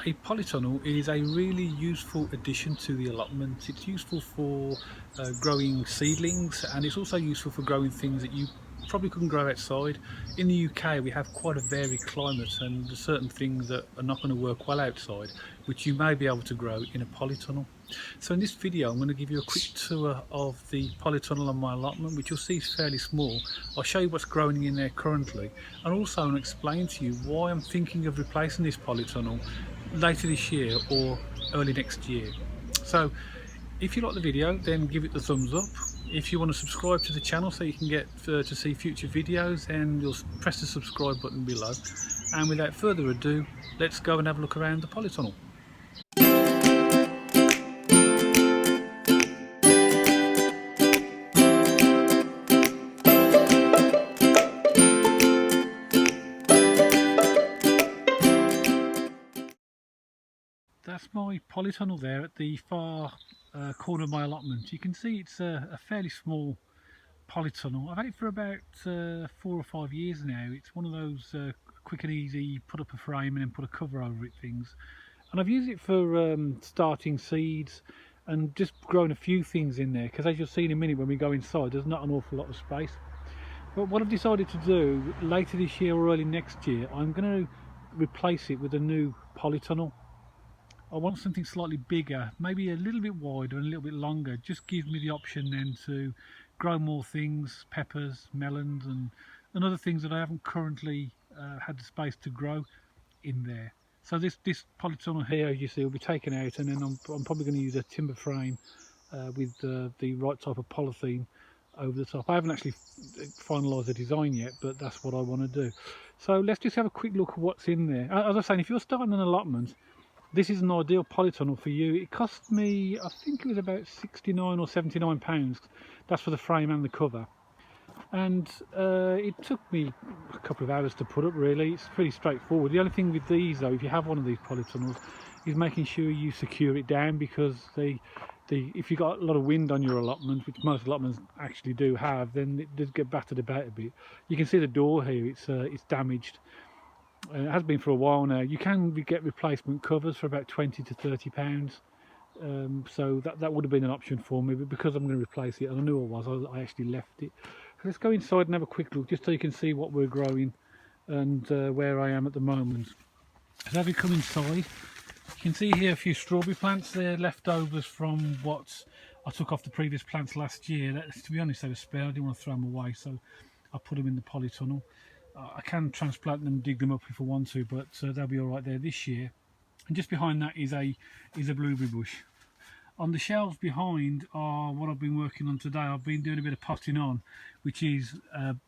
A polytunnel is a really useful addition to the allotment. It's useful for growing seedlings, and it's also useful for growing things that you probably couldn't grow outside. In the UK we have quite a varied climate, and there's certain things that are not going to work well outside which you may be able to grow in a polytunnel. So in this video I'm going to give you a quick tour of the polytunnel on my allotment, which you'll see is fairly small. I'll show you what's growing in there currently, and also I'll explain to you why I'm thinking of replacing this polytunnel later this year or early next year. So if you like the video, then give it the thumbs up. If you want to subscribe to the channel so you can get to see future videos, then you'll press the subscribe button below. And without further ado, let's go and have a look around the polytunnel. That's my polytunnel there at the far corner of my allotment. You can see it's a fairly small polytunnel. I've had it for about 4 or 5 years now. It's one of those quick and easy, put up a frame and then put a cover over it things. And I've used it for starting seeds and just growing a few things in there, because as you'll see in a minute when we go inside, there's not an awful lot of space. But what I've decided to do later this year or early next year, I'm going to replace it with a new polytunnel. I want something slightly bigger, maybe a little bit wider and a little bit longer. Just gives me the option then to grow more things, peppers, melons and other things that I haven't currently had the space to grow in there. So this polytunnel here, as you see, will be taken out, and then I'm probably going to use a timber frame with the right type of polythene over the top. I haven't actually finalised the design yet, but that's what I want to do. So let's just have a quick look at what's in there. As I was saying, if you're starting an allotment, this is an ideal polytunnel for you. It cost me, I think it was about £69 or £79. That's for the frame and the cover. And it took me a couple of hours to put up, really. It's pretty straightforward. The only thing with these, though, if you have one of these polytunnels, is making sure you secure it down, because if you've got a lot of wind on your allotment, which most allotments actually do have, then it does get battered about a bit. You can see the door here, it's damaged. It has been for a while now. You can get replacement covers for about £20 to £30, so that would have been an option for me, but because I'm going to replace it, and I knew I was, I actually left it. So let's go inside and have a quick look, just so you can see what we're growing and where I am at the moment. So as we come inside, you can see here a few strawberry plants. They're leftovers from what I took off the previous plants last year. To be honest, they were spare. I didn't want to throw them away, so I put them in the polytunnel. I can transplant them, dig them up if I want to, but they'll be all right there this year. And just behind that is a blueberry bush. On the shelves behind are what I've been working on today. I've been doing a bit of potting on, which is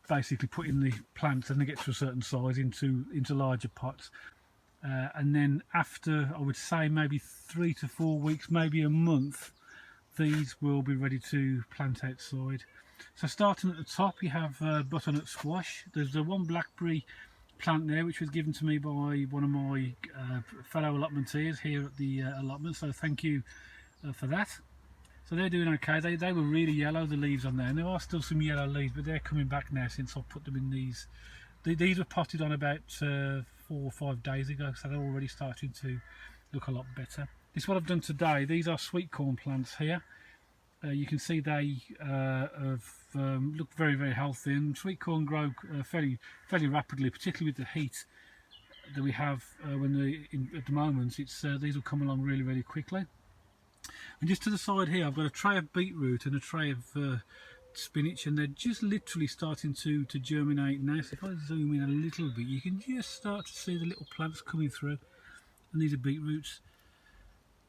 basically putting the plants, and they get to a certain size, into larger pots. And then after, I would say, maybe 3 to 4 weeks, maybe a month, these will be ready to plant outside. So starting at the top, you have Butternut Squash. There's the one blackberry plant there, which was given to me by one of my fellow allotmenteers here at the allotment, so thank you for that. So they're doing okay. They were really yellow, the leaves on there, and there are still some yellow leaves, but they're coming back now since I've put them in these. These were potted on about 4 or 5 days ago, so they're already starting to look a lot better. This is what I've done today. These are sweet corn plants here. You can see they look very, very healthy, and sweet corn grow fairly rapidly, particularly with the heat that we have at the moment. These will come along really, really quickly. And just to the side here, I've got a tray of beetroot and a tray of spinach, and they're just literally starting to germinate now. So if I zoom in a little bit, you can just start to see the little plants coming through. And these are beetroots.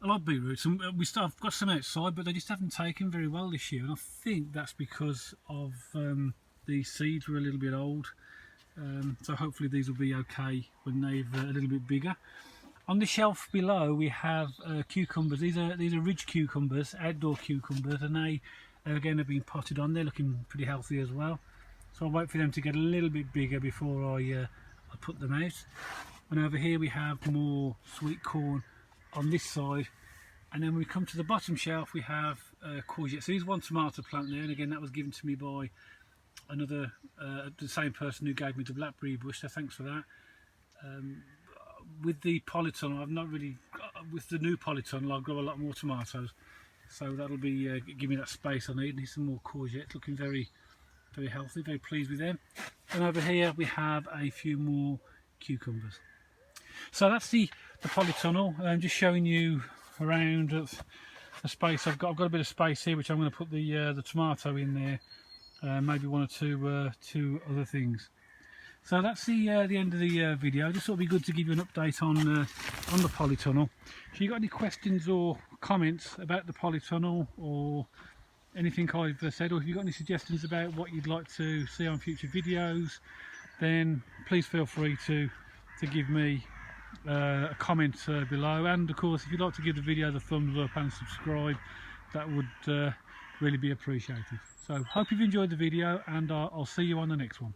I like beetroots, and I've got some outside, but they just haven't taken very well this year, and I think that's because of the seeds were a little bit old. So hopefully these will be okay when they're a little bit bigger. On the shelf below we have cucumbers. These are ridge cucumbers, outdoor cucumbers, and they again have been potted on. They're looking pretty healthy as well. So I'll wait for them to get a little bit bigger before I put them out. And over here we have more sweet corn on this side, and then when we come to the bottom shelf we have courgette. So here's one tomato plant there, and again that was given to me by the same person who gave me the blackberry bush, so thanks for that. with the polytunnel, I've not really with the new polytunnel I'll grow a lot more tomatoes, so that'll be give me that space I need. Need some more courgettes, looking very healthy, very pleased with them. And over here we have a few more cucumbers. So that's the polytunnel. I'm just showing you around the space I've got. I've got a bit of space here which I'm going to put the tomato in there, maybe one or two other things. So that's the end of the video. I just thought it'd be good to give you an update on the polytunnel. If you got any questions or comments about the polytunnel or anything I've said, or if you've got any suggestions about what you'd like to see on future videos, then please feel free to give me a comment below. And of course, if you'd like to give the video the thumbs up and subscribe, that would really be appreciated. So hope you've enjoyed the video, and I'll see you on the next one.